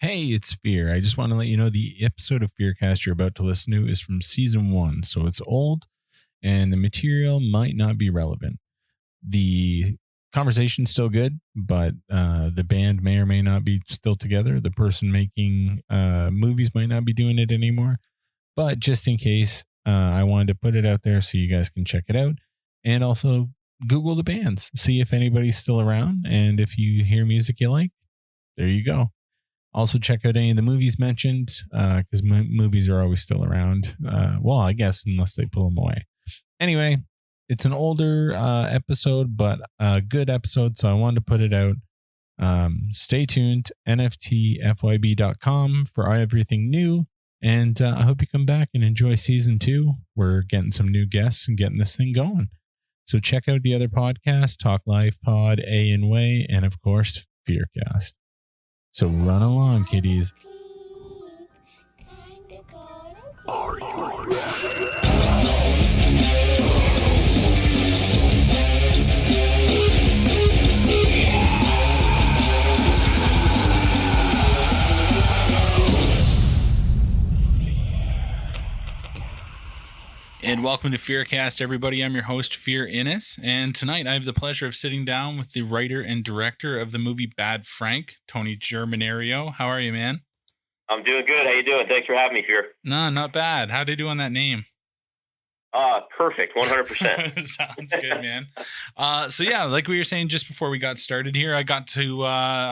Hey, it's Fear. I just want to let you know the episode of FEARCast you're about to listen to is from season 1, so it's old and the material might not be relevant. The conversation's still good, but the band may or may not be still together. The person making movies might not be doing it anymore. But just in case, I wanted to put it out there so you guys can check it out. And also Google the bands, see if anybody's still around. And if you hear music you like, there you go. Also, check out any of the movies mentioned because movies are always still around. Well, I guess unless they pull them away. Anyway, it's an older episode, but a good episode, so I wanted to put it out. Stay tuned, nftfyb.com for everything new. And I hope you come back and enjoy season 2. We're getting some new guests and getting this thing going. So check out the other podcasts, Talk Life Pod, A and Way, and of course, FEARcast. So run along, kiddies. Are you ready? And welcome to FEARcast, everybody. I'm your host, Fear Innes, and tonight I have the pleasure of sitting down with the writer and director of the movie Bad Frank, Tony Germinario. How are you, man? I'm doing good. How you doing? Thanks for having me, Fear. No, not bad. How'd you do on that name? Perfect, 100%. Sounds good, man. So yeah, like we were saying just before we got started here, I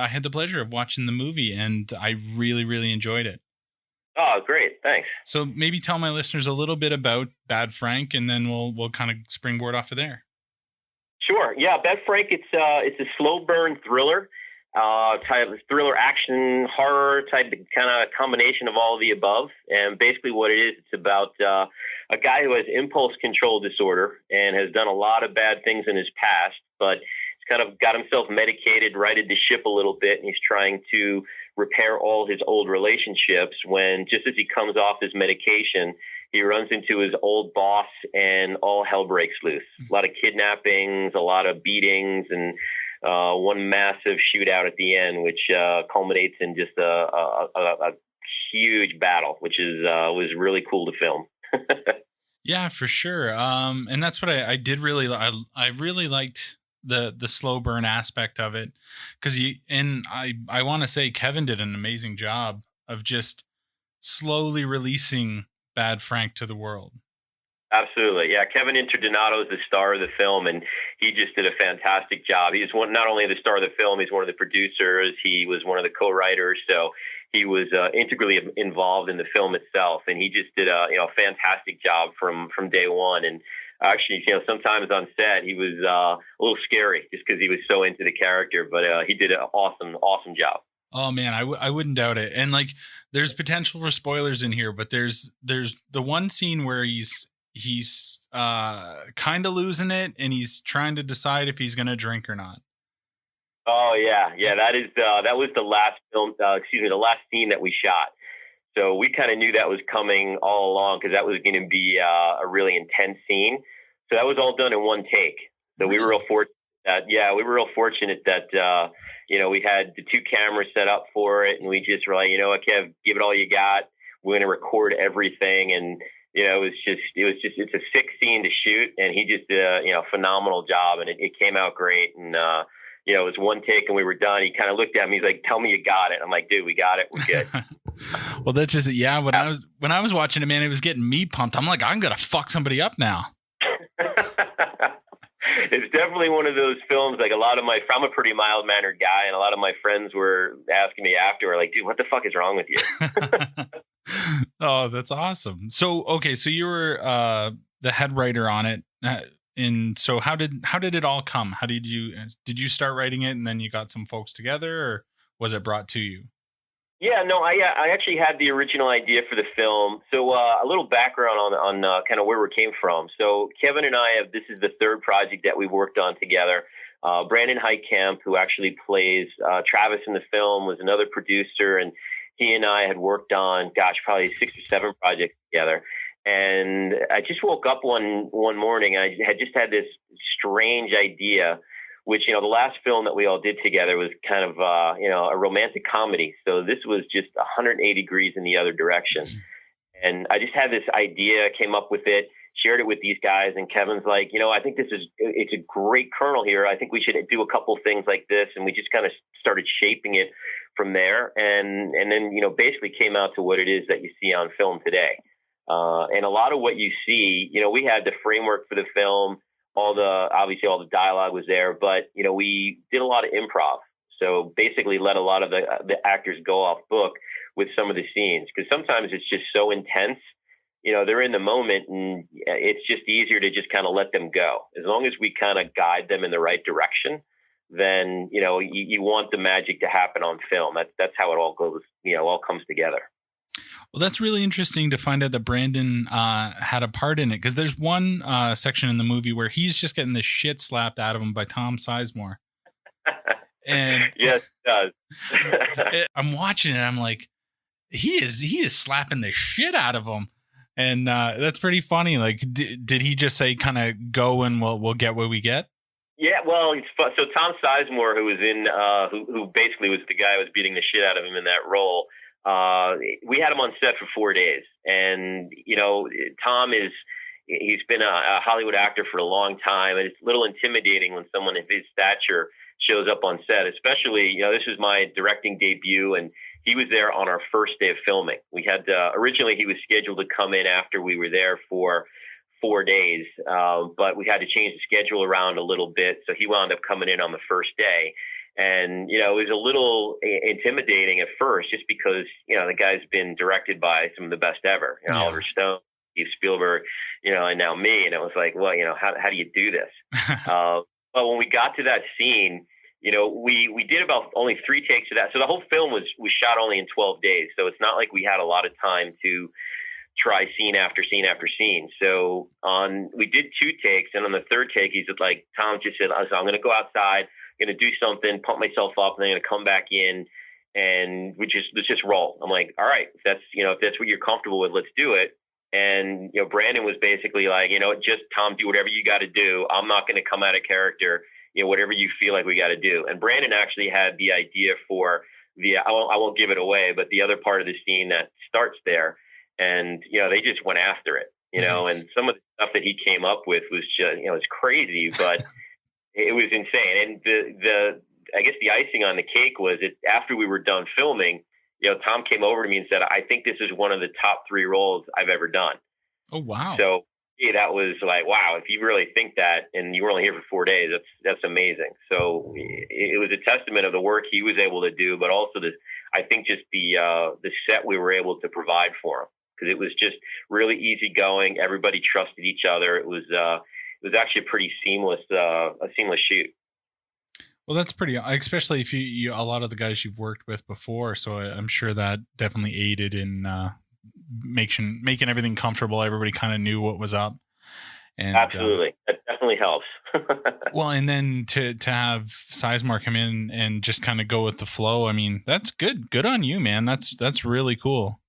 had the pleasure of watching the movie, and I really, really enjoyed it. Oh, great. Thanks. So maybe tell my listeners a little bit about Bad Frank, and then we'll kind of springboard off of there. Sure. Yeah, Bad Frank, it's a slow burn thriller, type of thriller action horror type kind of combination of all of the above. And basically what it is, it's about a guy who has impulse control disorder and has done a lot of bad things in his past, but he's kind of got himself medicated, righted the ship a little bit, and he's trying to repair all his old relationships when just as he comes off his medication, he runs into his old boss and all hell breaks loose. A lot of kidnappings, a lot of beatings, and one massive shootout at the end, which culminates in just a huge battle, which was really cool to film. Yeah, for sure. And that's what I did really, I really liked the slow burn aspect of it, because I want to say Kevin did an amazing job of just slowly releasing Bad Frank to the world. Absolutely. Yeah. Kevin Interdonato is the star of the film, and he just did a fantastic job. He's not only the star of the film, he's one of the producers. He was one of the co-writers. So he was integrally involved in the film itself, and he just did a fantastic job from day one. And actually, sometimes on set he was a little scary just because he was so into the character, but he did an awesome job. Oh man, I wouldn't doubt it. And like, there's potential for spoilers in here, but there's the one scene where he's kind of losing it, and he's trying to decide if he's going to drink or not. Oh yeah. That was the last film. The last scene that we shot. So we kind of knew that was coming all along because that was going to be a really intense scene. So that was all done in one take. So we were real fortunate. That we had the 2 cameras set up for it, and we just were like, Kev, give it all you got. We're going to record everything, and it's a sick scene to shoot, and he just did a phenomenal job, and it came out great. And it was one take, and we were done. He kind of looked at me. He's like, "Tell me you got it." I'm like, "Dude, we got it. We're good." Well, that's just when I was watching it, man, it was getting me pumped. I'm like, I'm gonna fuck somebody up now. It's definitely one of those films. Like I'm a pretty mild mannered guy, and a lot of my friends were asking me after, like, "Dude, what the fuck is wrong with you?" Oh, that's awesome. So, okay, so you were the head writer on it. And so how did it all come? How did you start writing it, and then you got some folks together, or was it brought to you? Yeah, no, I actually had the original idea for the film. So a little background on kind of where we came from. So Kevin and this is the 3rd project that we worked on together. Brandon Heitkamp, who actually plays Travis in the film, was another producer, and he and I had worked on, probably 6 or 7 projects together. And I just woke up one morning, and I had just had this strange idea which, the last film that we all did together was kind of, a romantic comedy. So this was just 180 degrees in the other direction. And I just had this idea, came up with it, shared it with these guys, and Kevin's like, I think it's a great kernel here. I think we should do a couple things like this. And we just kind of started shaping it from there. And then, basically came out to what it is that you see on film today. And a lot of what you see, we had the framework for the film, obviously all the dialogue was there, but, we did a lot of improv. So basically let a lot of the actors go off book with some of the scenes, because sometimes it's just so intense, they're in the moment, and it's just easier to just kind of let them go. As long as we kind of guide them in the right direction, then, you want the magic to happen on film. That's how it all goes, all comes together. Well, that's really interesting to find out that Brandon had a part in it, because there's one section in the movie where he's just getting the shit slapped out of him by Tom Sizemore. And yes, it does. I'm watching it. I'm like, he is slapping the shit out of him, and that's pretty funny. Like, did he just say, kind of go and we'll get what we get? Yeah, well, it's fun. So Tom Sizemore, who was in, who basically was the guy who was beating the shit out of him in that role. We had him on set for 4 days, and Tom he's been a Hollywood actor for a long time, and it's a little intimidating when someone of his stature shows up on set, especially, this is my directing debut, and he was there on our first day of filming. We had, originally he was scheduled to come in after we were there for 4 days, but we had to change the schedule around a little bit. So he wound up coming in on the first day. And, it was a little intimidating at first, just because, the guy's been directed by some of the best ever, Oliver Stone, Steve Spielberg, and now me. And it was like, well, how do you do this? But when we got to that scene, we did about only 3 takes of that. So the whole film was shot only in 12 days. So it's not like we had a lot of time to try scene after scene after scene. So we did 2 takes, and on the third take, he's like, Tom just said, I'm going to go outside, going to do something, pump myself up, and then I'm going to come back in, and let's just roll. I'm like, all right, if that's what you're comfortable with, let's do it. And, Brandon was basically like, just Tom, do whatever you got to do. I'm not going to come out of character, whatever you feel like we got to do. And Brandon actually had the idea for I won't give it away, but the other part of the scene that starts there. And, they just went after it, nice. And some of the stuff that he came up with was just, it's crazy, but it was insane. And I guess the icing on the cake was after we were done filming, Tom came over to me and said, I think this is one of the top 3 roles I've ever done. Oh, wow. So that was like, wow, if you really think that, and you were only here for 4 days, that's amazing. So it was a testament of the work he was able to do, but also I think just the set we were able to provide for him, because it was just really easygoing. Everybody trusted each other. It was actually a pretty seamless shoot. Well, that's pretty, especially if you a lot of the guys you've worked with before. So I'm sure that definitely aided in making everything comfortable. Everybody kind of knew what was up. And absolutely, that definitely helps. Well, and then to have Sizemore come in and just kind of go with the flow. I mean, that's good. Good on you, man. That's really cool.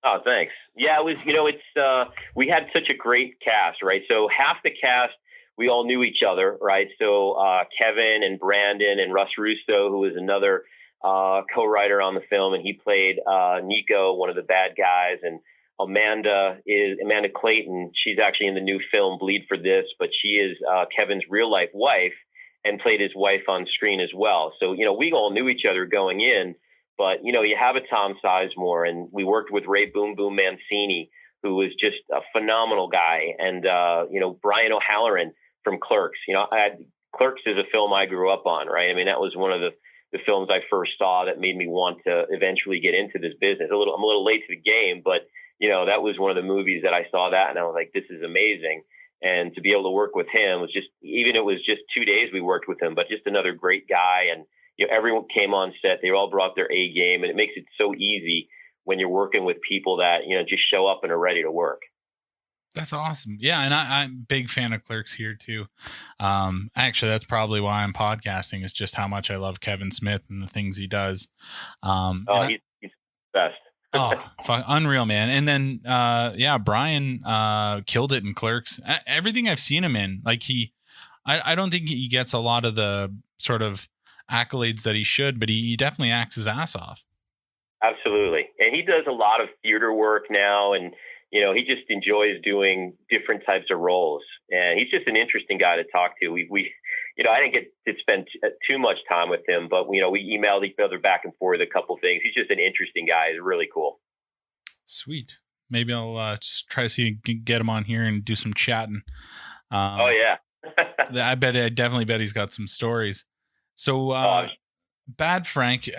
Oh, thanks. Yeah, it was. It's we had such a great cast, right? So half the cast, we all knew each other, right? So Kevin and Brandon and Russ Russo, who was another co-writer on the film, and he played Nico, one of the bad guys. And Amanda Clayton. She's actually in the new film Bleed for This, but she is Kevin's real life wife and played his wife on screen as well. So, we all knew each other going in, but, you have a Tom Sizemore, and we worked with Ray Boom Boom Mancini, who was just a phenomenal guy. And, Brian O'Halloran from Clerks. Clerks is a film I grew up on, right? I mean, that was one of the films I first saw that made me want to eventually get into this business. I'm a little late to the game, but, that was one of the movies that I saw that, and I was like, this is amazing. And to be able to work with him was just, even it was just 2 days we worked with him, but just another great guy. And, everyone came on set. They all brought their A game, and it makes it so easy when you're working with people that, just show up and are ready to work. That's awesome. Yeah. And I'm a big fan of Clerks here too. Actually, that's probably why I'm podcasting, is just how much I love Kevin Smith and the things he does. He's the best. Unreal, man. And then, Brian killed it in Clerks. Everything I've seen him in, like I don't think he gets a lot of the sort of accolades that he should, but he definitely acts his ass off. Absolutely. And he does a lot of theater work now, and he just enjoys doing different types of roles. And he's just an interesting guy to talk to. We I didn't get to spend too much time with him, but we emailed each other back and forth a couple things. He's just an interesting guy. He's really cool. Sweet. Maybe I'll just try to see get him on here and do some chatting. Oh yeah. I definitely bet he's got some stories. So Bad Frank,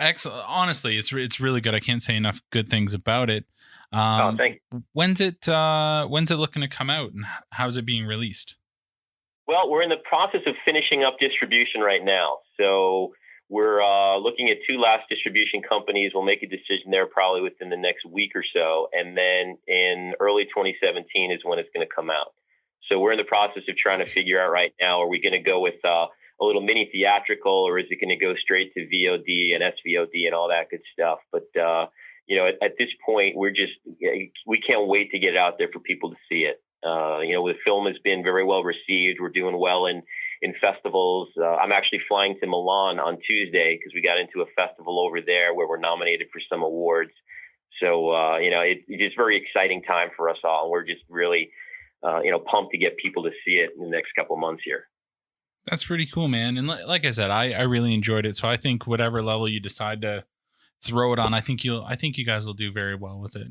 honestly, it's really good. I can't say enough good things about it. Thank you. When's it looking to come out, and how's it being released? Well, we're in the process of finishing up distribution right now. So we're looking at 2 last distribution companies. We'll make a decision there probably within the next week or so. And then in early 2017 is when it's going to come out. So we're in the process of trying to figure out right now, are we going to go with a little mini theatrical, or is it going to go straight to VOD and SVOD and all that good stuff? But, at this point, we can't wait to get it out there for people to see it. The film has been very well received. We're doing well in festivals. I'm actually flying to Milan on Tuesday because we got into a festival over there where we're nominated for some awards. So, it's a very exciting time for us all. We're just really, pumped to get people to see it in the next couple of months here. That's pretty cool, man. And like I said, I really enjoyed it. So I think whatever level you decide to throw it on, I think you guys will do very well with it.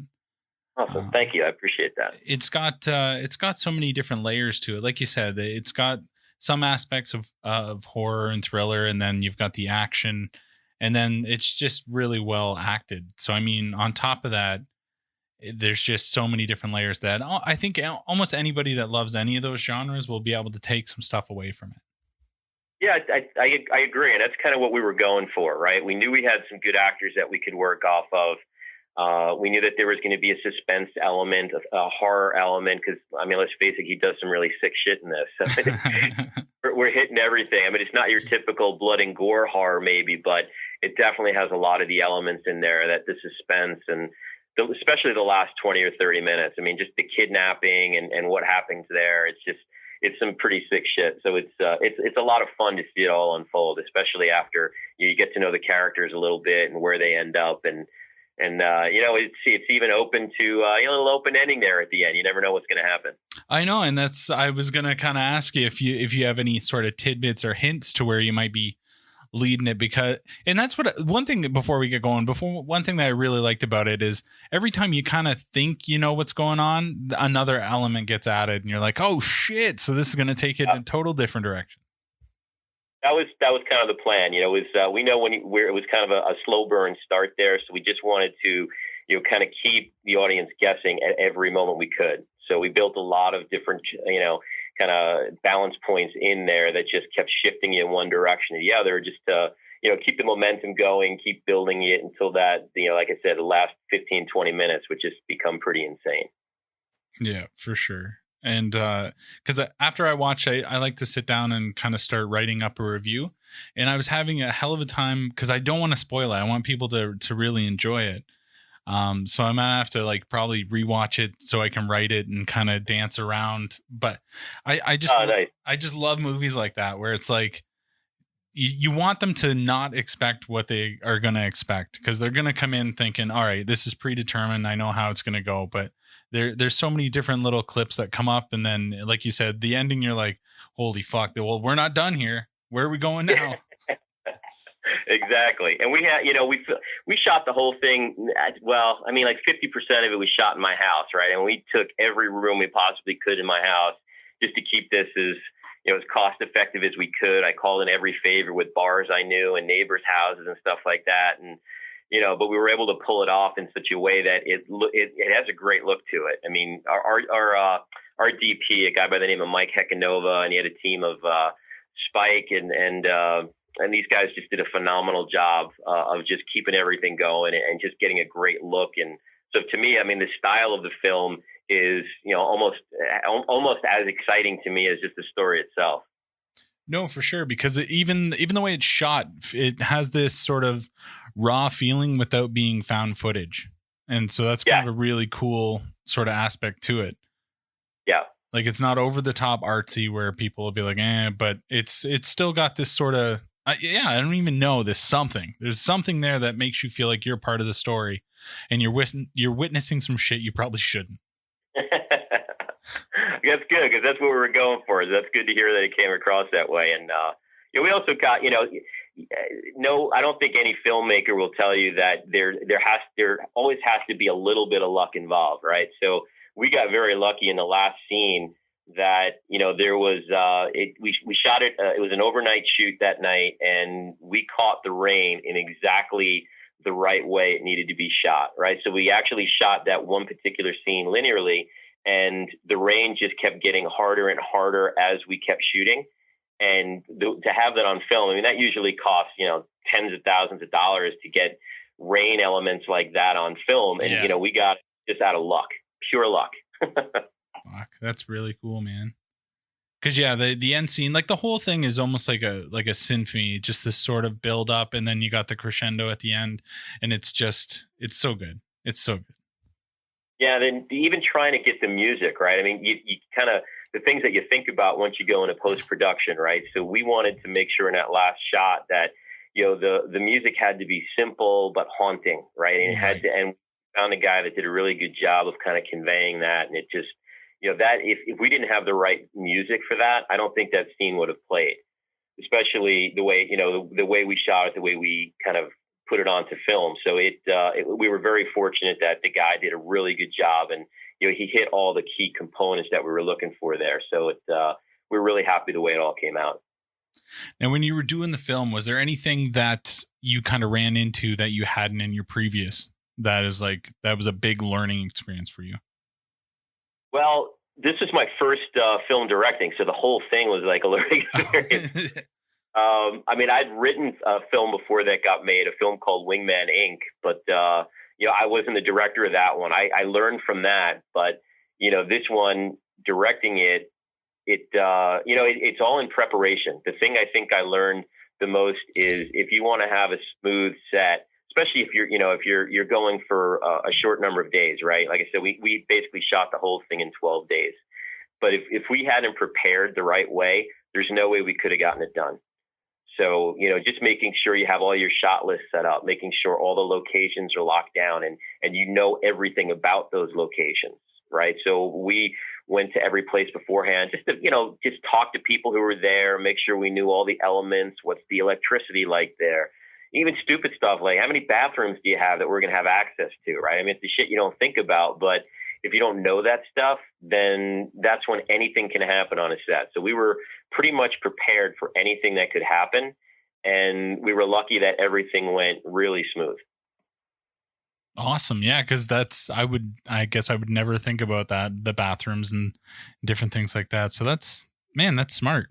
Awesome. Thank you. I appreciate that. It's got so many different layers to it. Like you said, it's got some aspects of horror and thriller, and then you've got the action, and then it's just really well acted. So, I mean, on top of that, there's just so many different layers that I think almost anybody that loves any of those genres will be able to take some stuff away from it. Yeah, I agree. And that's kind of what we were going for, right? We knew we had some good actors that we could work off of. We knew that there was going to be a suspense element, a horror element, because, I mean, let's face it, he does some really sick shit in this. So we're hitting everything. I mean, it's not your typical blood and gore horror, maybe, but it definitely has a lot of the elements in there, that the suspense, and especially the last 20 or 30 minutes. I mean, just the kidnapping and what happens there. It's some pretty sick shit. So it's a lot of fun to see it all unfold, especially after you get to know the characters a little bit and where they end up. And it's even open to a little open ending there at the end. You never know what's going to happen. I know, and I was going to kind of ask you if you have any sort of tidbits or hints to where you might be leading it, and that's one thing before we get going. One thing that I really liked about it is every time you kind of think you know what's going on, another element gets added, and you're like, oh shit! So this is going to take it in a total different direction. That was kind of the plan. It was we know it was kind of a slow burn start there, so we just wanted to kind of keep the audience guessing at every moment we could. So we built a lot of different kind of balance points in there that just kept shifting you in one direction or the other, just to keep the momentum going, keep building it until that like I said, the last 15-20 minutes would just become pretty insane. Yeah, for sure. And because after I watch, I like to sit down and kind of start writing up a review. And I was having a hell of a time because I don't want to spoil it. I want people to really enjoy it. So I'm gonna have to probably rewatch it so I can write it and kind of dance around. But I just love movies like that where it's like you want them to not expect what they are gonna expect, because they're gonna come in thinking, all right, this is predetermined. I know how it's gonna go, but there's so many different little clips that come up, and then like you said, the ending, you're like, holy fuck! Well, we're not done here. Where are we going now? Exactly. And we had, we shot the whole thing. 50% of it was shot in my house, right? And we took every room we possibly could in my house just to keep this as cost effective as we could. I called in every favor with bars I knew and neighbors' houses and stuff like that. And, but we were able to pull it off in such a way that it has a great look to it. I mean, our DP, a guy by the name of Mike Heckanova, and he had a team of Spike and these guys just did a phenomenal job of just keeping everything going and just getting a great look. And so to me, I mean, the style of the film is, almost as exciting to me as just the story itself. No, for sure. Because even the way it's shot, it has this sort of raw feeling without being found footage. And so that's kind of a really cool sort of aspect to it. Yeah. Like it's not over the top artsy where people will be like, but it's still got this sort of, I don't even know, there's something there that makes you feel like you're part of the story, and you're witnessing some shit you probably shouldn't. That's good, because that's what we were going for. That's good to hear that it came across that way. And we also got, no, I don't think any filmmaker will tell you that there always has to be a little bit of luck involved, right? So we got very lucky in the last scene that, there was, we shot it, it was an overnight shoot that night, and we caught the rain in exactly the right way it needed to be shot, right? So we actually shot that one particular scene linearly, and the rain just kept getting harder and harder as we kept shooting. And to have that on film, I mean, that usually costs, tens of thousands of dollars to get rain elements like that on film. And, we got it just out of luck, pure luck. Fuck, that's really cool, man. Because the end scene, like the whole thing is almost like a symphony, just this sort of build up, and then you got the crescendo at the end, and it's so good. It's so good. Yeah, then even trying to get the music right. I mean, you kind of, the things that you think about once you go into post-production, right? So we wanted to make sure in that last shot that, the music had to be simple but haunting, right? And it had to, and we found a guy that did a really good job of kind of conveying that. And it just, that if we didn't have the right music for that, I don't think that scene would have played, especially the way, the way we shot it, the way we kind of put it onto film. So we were very fortunate that the guy did a really good job, and he hit all the key components that we were looking for there. So we're really happy the way it all came out. Now, when you were doing the film, was there anything that you kind of ran into that you hadn't in your previous that was a big learning experience for you? Well, this is my first film directing, so the whole thing was like a learning experience. I mean, I'd written a film before that got made, a film called Wingman Inc., but I wasn't the director of that one. I learned from that, but this one, directing it's all in preparation. The thing I think I learned the most is if you want to have a smooth set, especially if you're going for a short number of days, right? Like I said, we basically shot the whole thing in 12 days. But if we hadn't prepared the right way, there's no way we could have gotten it done. So, just making sure you have all your shot lists set up, making sure all the locations are locked down and everything about those locations, right? So we went to every place beforehand just to, just talk to people who were there, make sure we knew all the elements, what's the electricity like there. Even stupid stuff like how many bathrooms do you have that we're going to have access to, right? I mean, it's the shit you don't think about, but if you don't know that stuff, then that's when anything can happen on a set. So we were pretty much prepared for anything that could happen. And we were lucky that everything went really smooth. Awesome. Yeah. Cause I guess I would never think about that, the bathrooms and different things like that. So that's smart.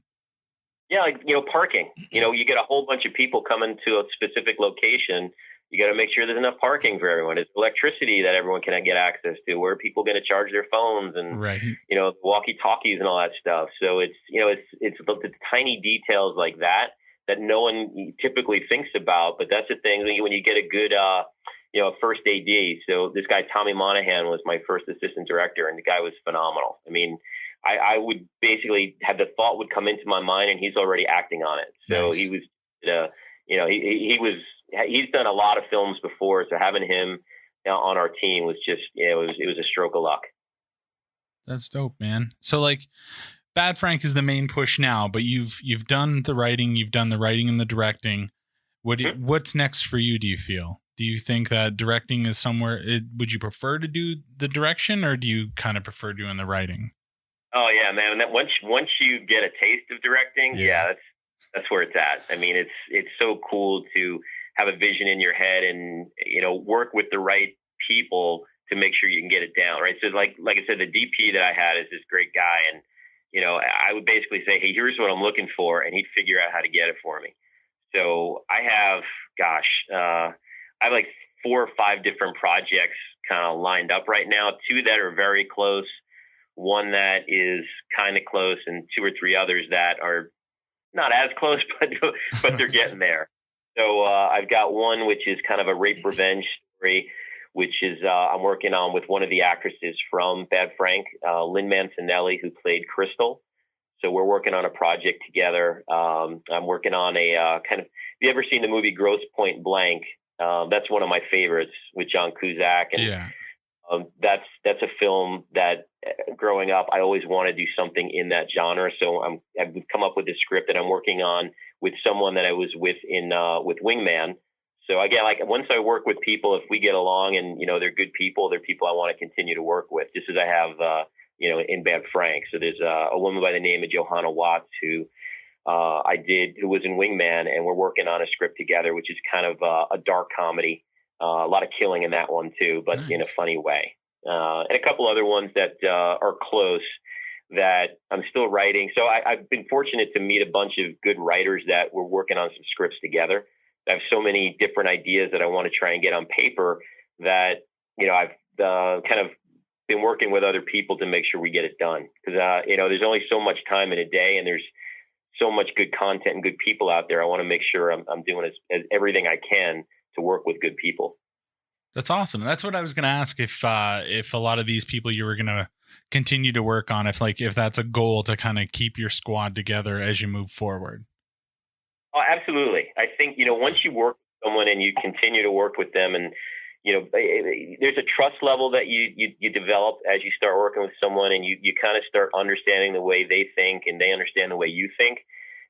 Yeah. Like, parking, you get a whole bunch of people coming to a specific location. You got to make sure there's enough parking for everyone. It's electricity that everyone can get access to. Where are people going to charge their phones and, walkie-talkies and all that stuff. So it's the tiny details like that no one typically thinks about. But that's the thing when you get a good, first AD. So this guy, Tommy Monahan, was my first assistant director, and the guy was phenomenal. I mean, I would basically have the thought would come into my mind and he's already acting on it. So nice. He was, he's done a lot of films before, so having him on our team was just, it was a stroke of luck. That's dope, man. So like Bad Frank is the main push now, but you've done the writing, and the directing. What's next for you, do you feel? Do you think that directing is somewhere, would you prefer to do the direction, or do you kind of prefer doing the writing? Oh yeah, man. That once you get a taste of directing, that's where it's at. I mean, it's so cool to have a vision in your head and, work with the right people to make sure you can get it down. Right. So like I said, the DP that I had is this great guy. And, I would basically say, hey, here's what I'm looking for. And he'd figure out how to get it for me. So I have, I have like 4 or 5 different projects kind of lined up right now. 2 that are very close, 1 that is kind of close, and 2 or 3 others that are not as close, but they're getting there. So I've got one which is kind of a rape revenge story which is I'm working on with one of the actresses from Bad Frank, Lynn Mancinelli, who played Crystal. So we're working on a project together. I'm working on a kind of. Have you ever seen the movie Grosse Point Blank? That's one of my favorites with John Cusack, and that's a film that growing up I always wanted to do something in that genre. So I've come up with a script that I'm working on with someone that I was with in with Wingman. So again, like once I work with people, if we get along and they're good people, they're people I want to continue to work with, just as I have in Bad Frank. So there's a woman by the name of Johanna Watts who was in Wingman, and we're working on a script together, which is kind of a dark comedy. A lot of killing in that one too, but in a funny way. And a couple other ones that are close that I'm still writing. So I've been fortunate to meet a bunch of good writers that we're working on some scripts together. I have so many different ideas that I want to try and get on paper that, I've kind of been working with other people to make sure we get it done. Because, there's only so much time in a day, and there's so much good content and good people out there. I want to make sure I'm doing as everything I can to work with good people. That's awesome. That's what I was going to ask, if a lot of these people you were going to continue to work on, if that's a goal to kind of keep your squad together as you move forward. Oh, absolutely. I think, once you work with someone and you continue to work with them, and, there's a trust level that you develop as you start working with someone, and you kind of start understanding the way they think and they understand the way you think.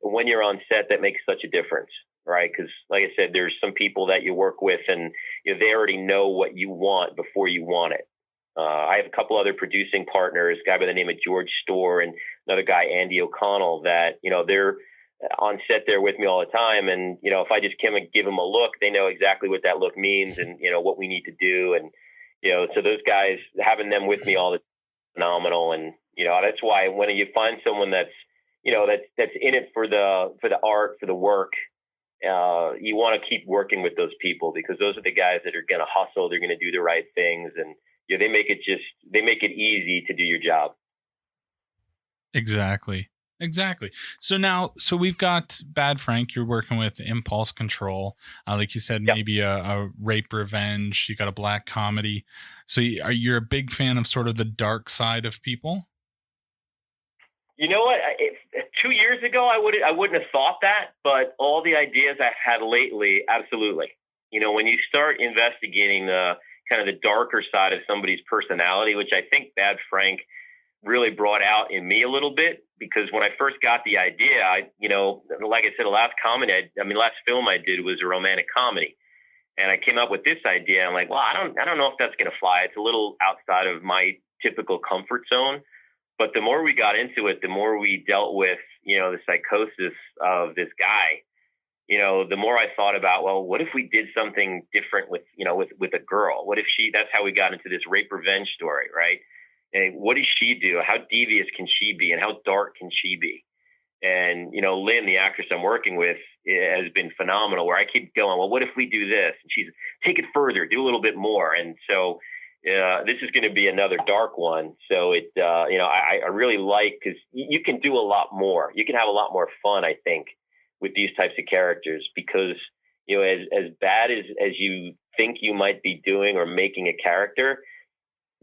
And when you're on set, that makes such a difference, right? Because like I said, there's some people that you work with and they already know what you want before you want it. I have a couple other producing partners, a guy by the name of George Storr and another guy, Andy O'Connell, that, they're on set there with me all the time. And, if I just come and give them a look, they know exactly what that look means and, what we need to do. And, so those guys, having them with me all the time, phenomenal. And, that's why when you find someone that's in it for the art, for the work, you want to keep working with those people, because those are the guys that are going to hustle. They're going to do the right things. And, they make it easy to do your job. Exactly. So we've got Bad Frank. You're working with Impulse Control. Like you said, maybe a rape revenge. You got a black comedy. So you're a big fan of sort of the dark side of people? You know what? 2 years ago, I wouldn't have thought that, but all the ideas I've had lately, absolutely. When you start investigating the kind of the darker side of somebody's personality, which I think Bad Frank really brought out in me a little bit, because when I first got the idea, like I said, the last film I did was a romantic comedy, and I came up with this idea. I'm like, well, I don't know if that's going to fly. It's a little outside of my typical comfort zone. But the more we got into it, the more we dealt with, the psychosis of this guy, the more I thought about, well, what if we did something different with a girl? What if that's how we got into this rape revenge story, right? And what does she do? How devious can she be? And how dark can she be? And, Lynn, the actress I'm working with, has been phenomenal, where I keep going, well, what if we do this? And she's, take it further, do a little bit more. And so this is going to be another dark one. So I really like, because you can do a lot more. You can have a lot more fun, I think, with these types of characters, because, as bad as you think you might be doing or making a character,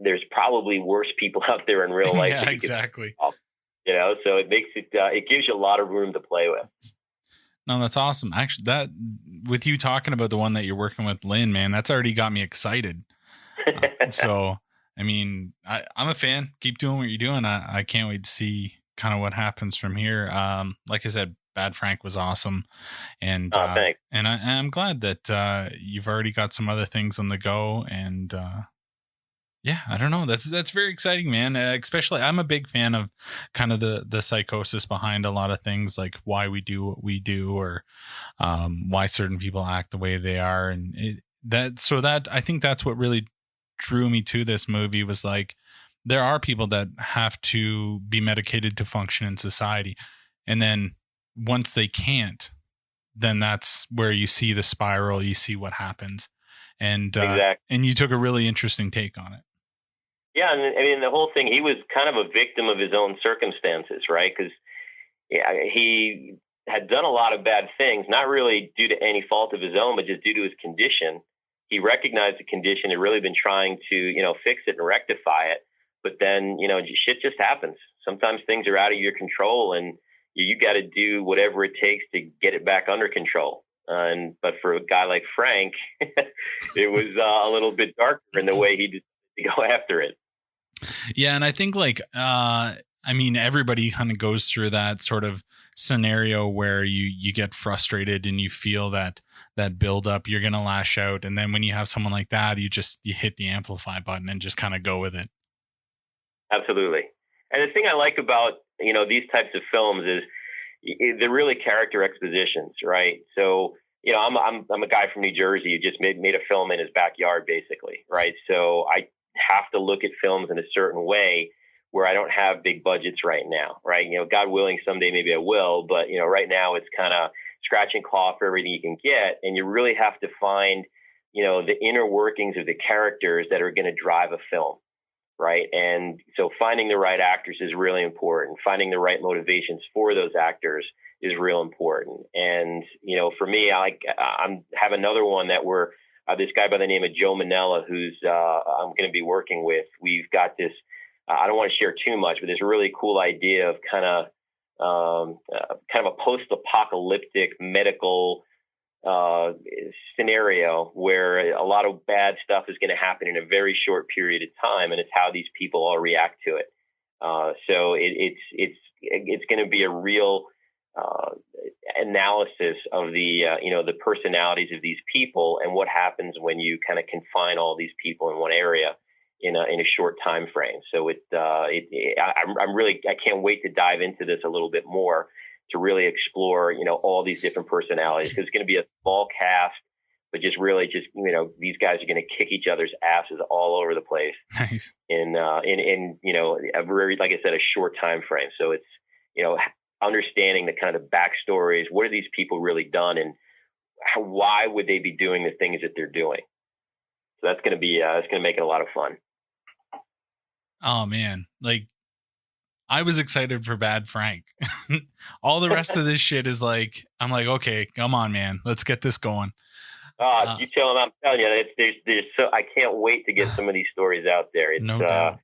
there's probably worse people out there in real life. Yeah, exactly. So it makes it gives you a lot of room to play with. No, that's awesome. Actually, that with you talking about the one that you're working with, Lynn, man, that's already got me excited. So, I mean, I'm a fan. Keep doing what you're doing. I can't wait to see kind of what happens from here. Like I said, Bad Frank was awesome, and thanks. And I'm glad that you've already got some other things on the go, and yeah, I don't know. That's very exciting, man. Especially, I'm a big fan of kind of the psychosis behind a lot of things, like why we do what we do, or why certain people act the way they are, and I think that's what really drew me to this movie, was like, there are people that have to be medicated to function in society, and then once they can't, then that's where you see the spiral, you see what happens. And exactly. And you took a really interesting take on it. Yeah, and I mean, the whole thing, he was kind of a victim of his own circumstances, right? Because he had done a lot of bad things, not really due to any fault of his own, but just due to his condition. he recognized the condition and really been trying to, fix it and rectify it. But then, shit just happens. Sometimes things are out of your control, and you got to do whatever it takes to get it back under control. But for a guy like Frank, it was a little bit darker in the way he decided to go after it. Yeah, and I think everybody kind of goes through that sort of scenario where you get frustrated and you feel that build up, you're going to lash out. And then when you have someone like that, you hit the amplify button and just kind of go with it. Absolutely. And the thing I like about, these types of films is they're really character expositions, right? So, I'm a guy from New Jersey who just made a film in his backyard, basically, right? So I have to look at films in a certain way where I don't have big budgets right now, right? God willing, someday maybe I will, but, right now it's kind of scratch and claw for everything you can get. And you really have to find, the inner workings of the characters that are going to drive a film, right? And so finding the right actors is really important. Finding the right motivations for those actors is real important. And, for me, I have another one that we're, this guy by the name of Joe Manella, who's I'm going to be working with. We've got this, I don't want to share too much, but there's a really cool idea of kind of a post-apocalyptic medical scenario where a lot of bad stuff is going to happen in a very short period of time, and it's how these people all react to it. So it's going to be a real analysis of the personalities of these people and what happens when you kind of confine all these people in one area in a short time frame. So I can't wait to dive into this a little bit more to really explore, all these different personalities, because it's going to be a small cast, but these guys are going to kick each other's asses all over the place. Nice. In a very, like I said, a short time frame. So it's, understanding the kind of backstories. What are these people really done, and why would they be doing the things that they're doing? So that's going to be, it's going to make it a lot of fun. Oh man. I was excited for Bad Frank. All the rest of this shit is I'm like, okay, come on, man, let's get this going. You tell him, I'm telling you, there's so, I can't wait to get some of these stories out there. It's, no doubt.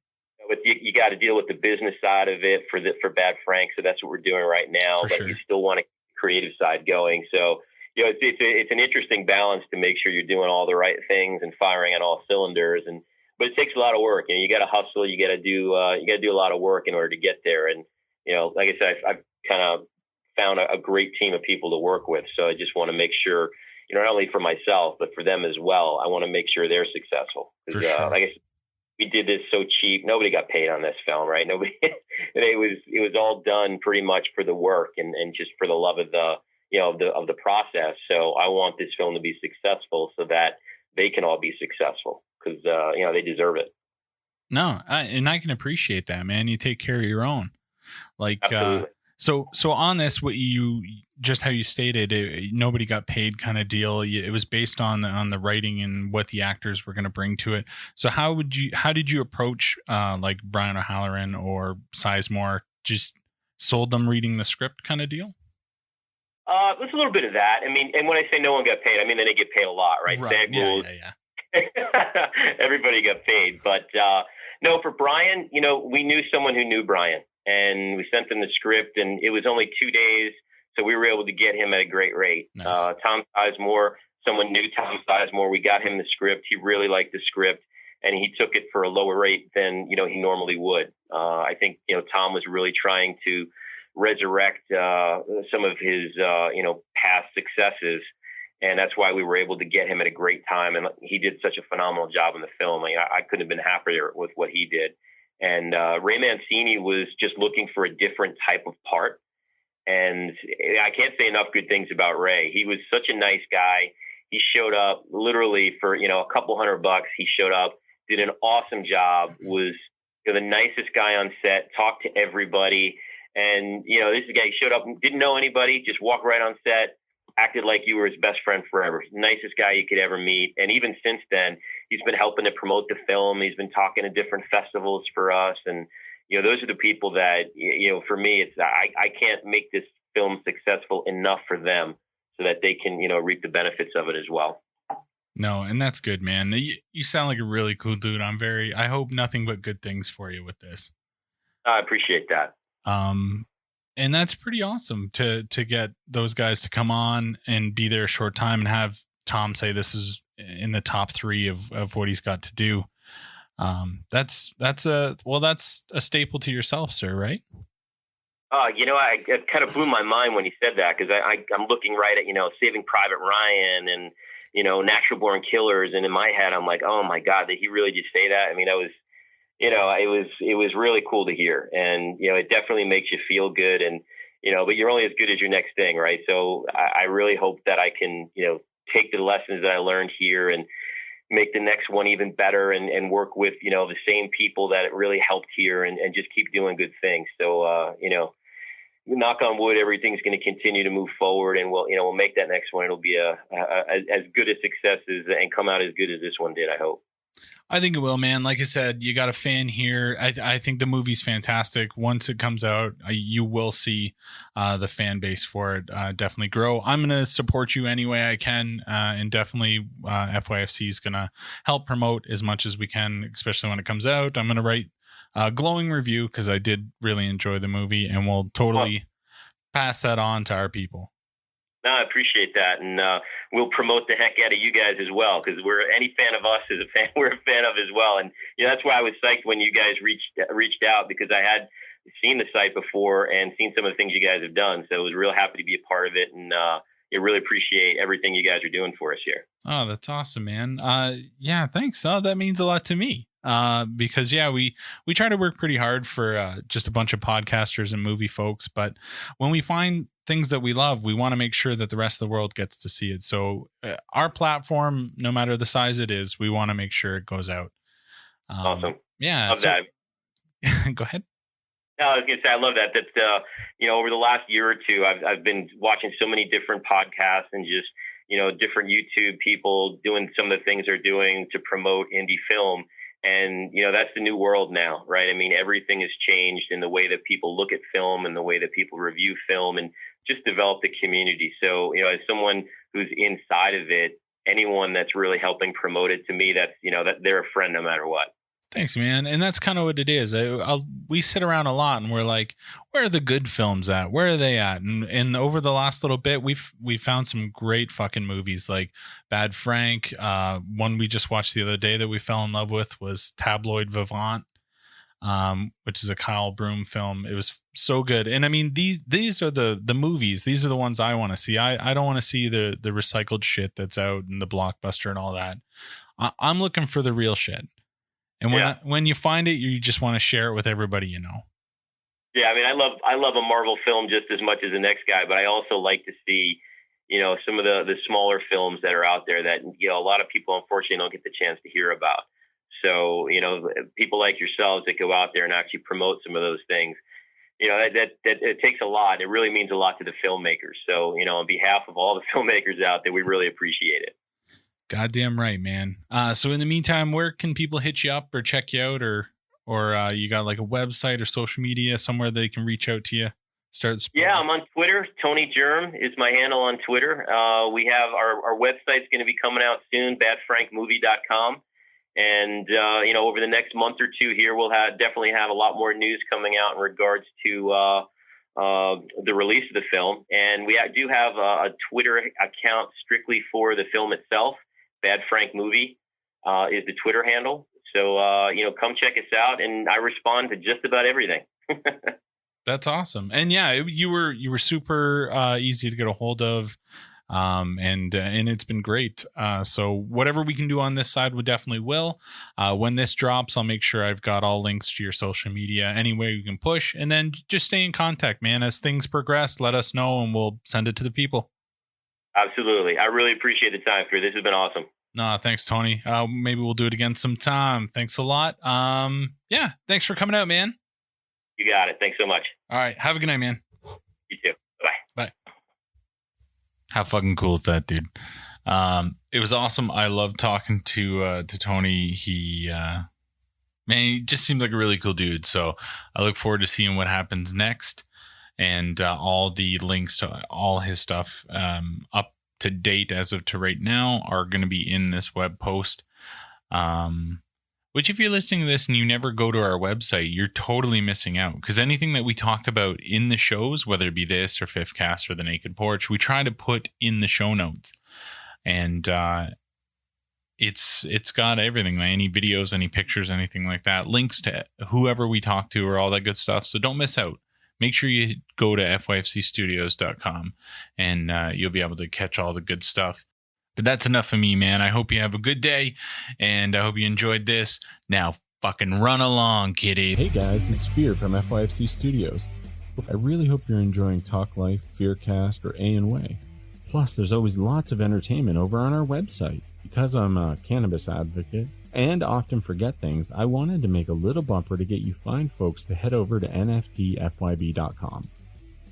You got to deal with the business side of it for Bad Frank. So that's what we're doing right now, but sure. You still want a creative side going. So, it's an interesting balance to make sure you're doing all the right things and firing on all cylinders. But it takes a lot of work. You got to hustle. You got to do a lot of work in order to get there. And, like I said, I've kind of found a great team of people to work with. So I just want to make sure, not only for myself, but for them as well. I want to make sure they're successful. For sure. Like I said, we did this so cheap. Nobody got paid on this film, right? Nobody. It was all done pretty much for the work and just for the love of the process. So I want this film to be successful so that they can all be successful, because they deserve it. No, and I can appreciate that, man. You take care of your own. Absolutely. So on this, how you stated, nobody got paid kind of deal. It was based on the writing and what the actors were going to bring to it. So how did you approach like Brian O'Halloran or Sizemore? Just sold them reading the script kind of deal? There's a little bit of that. I mean, and when I say no one got paid, I mean they get paid a lot, right? Right. Yeah. Everybody got paid, but no, for Brian, we knew someone who knew Brian, and we sent him the script, and it was only 2 days, so we were able to get him at a great rate. Nice. Tom Sizemore, someone knew Tom Sizemore. We got him the script. He really liked the script, and he took it for a lower rate than he normally would. I think Tom was really trying to resurrect some of his past successes. And that's why we were able to get him at a great time. And he did such a phenomenal job in the film. I couldn't have been happier with what he did. And Ray Mancini was just looking for a different type of part. And I can't say enough good things about Ray. He was such a nice guy. He showed up literally for, a couple $100. He showed up, did an awesome job, was the nicest guy on set, talked to everybody. And, this guy showed up, didn't know anybody, just walked right on set, acted like you were his best friend forever. Nicest guy you could ever meet. And even since then, he's been helping to promote the film. He's been talking to different festivals for us. And, those are the people that, for me, it's, I can't make this film successful enough for them so that they can, reap the benefits of it as well. No, and that's good, man. You sound like a really cool dude. I hope nothing but good things for you with this. I appreciate that. And that's pretty awesome to get those guys to come on and be there a short time and have Tom say this is in the top 3 of what he's got to do. That's a staple to yourself, sir, right? It kind of blew my mind when he said that, because I'm looking right at, Saving Private Ryan and, Natural Born Killers. And in my head, I'm like, oh my God, did he really just say that? I mean, that was, it was really cool to hear. And, it definitely makes you feel good. And, but you're only as good as your next thing, right? So I really hope that I can, take the lessons that I learned here and make the next one even better, and work with, the same people that really helped here, and just keep doing good things. So, knock on wood, everything's going to continue to move forward, and we'll make that next one. It'll be as good a success and come out as good as this one did, I hope. I think it will, man. Like I said, you got a fan here. I think the movie's fantastic. Once it comes out, you will see the fan base for it definitely grow. I'm going to support you any way I can, and definitely FYFC is going to help promote as much as we can, especially when it comes out. I'm going to write a glowing review because I did really enjoy the movie, and we'll totally pass that on to our people. No, I appreciate that, and we'll promote the heck out of you guys as well, because any fan of us is a fan we're a fan of as well. And that's why I was psyched when you guys reached out, because I had seen the site before and seen some of the things you guys have done. So I was real happy to be a part of it, and I really appreciate everything you guys are doing for us here. Oh, that's awesome, man. Yeah, thanks. Oh, that means a lot to me. Because we try to work pretty hard for just a bunch of podcasters and movie folks, but when we find things that we love, we want to make sure that the rest of the world gets to see it. So our platform, no matter the size it is, we want to make sure it goes out. Awesome. Yeah. Love that. Go ahead. No, I was going to say, I love that. That, over the last year or two, I've been watching so many different podcasts and just, different YouTube people doing some of the things they're doing to promote indie film. And, that's the new world now, right? I mean, everything has changed in the way that people look at film and the way that people review film, and just develop the community. So, as someone who's inside of it, anyone that's really helping promote it, to me, that's, that they're a friend no matter what. Thanks, man. And that's kind of what it is. We sit around a lot and we're like, where are the good films at? Where are they at? And over the last little bit, we found some great fucking movies like Bad Frank. One we just watched the other day that we fell in love with was Tabloid Vivant, which is a Kyle Broom film. It was so good. And I mean, these are the movies. These are the ones I want to see. I don't want to see the recycled shit that's out in the Blockbuster and all that. I'm looking for the real shit. And when you find it, you just want to share it with everybody, Yeah, I mean, I love a Marvel film just as much as the next guy, but I also like to see, some of the smaller films that are out there that, a lot of people unfortunately don't get the chance to hear about. So, people like yourselves that go out there and actually promote some of those things, that it takes a lot. It really means a lot to the filmmakers. So, on behalf of all the filmmakers out there, we really appreciate it. Goddamn right, man. So in the meantime, where can people hit you up or check you out, or you got like a website or social media somewhere they can reach out to you? Yeah, I'm on Twitter. Tony Germ is my handle on Twitter. We have our website's going to be coming out soon, badfrankmovie.com. And, over the next month or two here, we'll definitely have a lot more news coming out in regards to the release of the film. And we do have a Twitter account strictly for the film itself. Bad Frank Movie is the Twitter handle. So, come check us out. And I respond to just about everything. That's awesome. And yeah, you were super easy to get a hold of. And it's been great. So whatever we can do on this side, we definitely will. When this drops, I'll make sure I've got all links to your social media, any way you can push, and then just stay in contact, man. As things progress, let us know and we'll send it to the people. Absolutely. I really appreciate the time, Fear. This has been awesome. No, thanks, Tony. Maybe we'll do it again sometime. Thanks a lot. Yeah. Thanks for coming out, man. You got it. Thanks so much. All right. Have a good night, man. You too. Bye. Bye. How fucking cool is that, dude? It was awesome. I love talking to Tony. He just seems like a really cool dude. So I look forward to seeing what happens next, and all the links to all his stuff up to date as of to right now are going to be in this web post. Which if you're listening to this and you never go to our website, you're totally missing out. Because anything that we talk about in the shows, whether it be this or FIFCast or The Naked Porch, we try to put in the show notes. And it's got everything, any videos, any pictures, anything like that, links to whoever we talk to or all that good stuff. So don't miss out. Make sure you go to FYFCstudios.com and you'll be able to catch all the good stuff. But that's enough of me, man. I hope you have a good day, and I hope you enjoyed this. Now, fucking run along, kitty. Hey guys, it's Fear from FYFC Studios. I really hope you're enjoying Talk Life, FEARCast, or A&Way. Plus, there's always lots of entertainment over on our website. Because I'm a cannabis advocate and often forget things, I wanted to make a little bumper to get you fine folks to head over to nftfyb.com.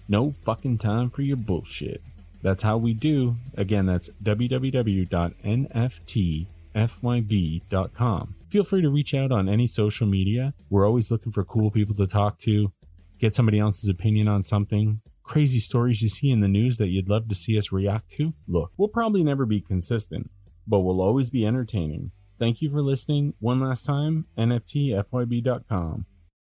No fucking time for your bullshit. That's how we do. Again, that's www.nftfyb.com. Feel free to reach out on any social media. We're always looking for cool people to talk to, get somebody else's opinion on something, crazy stories you see in the news that you'd love to see us react to. Look, we'll probably never be consistent, but we'll always be entertaining. Thank you for listening one last time. nftfyb.com.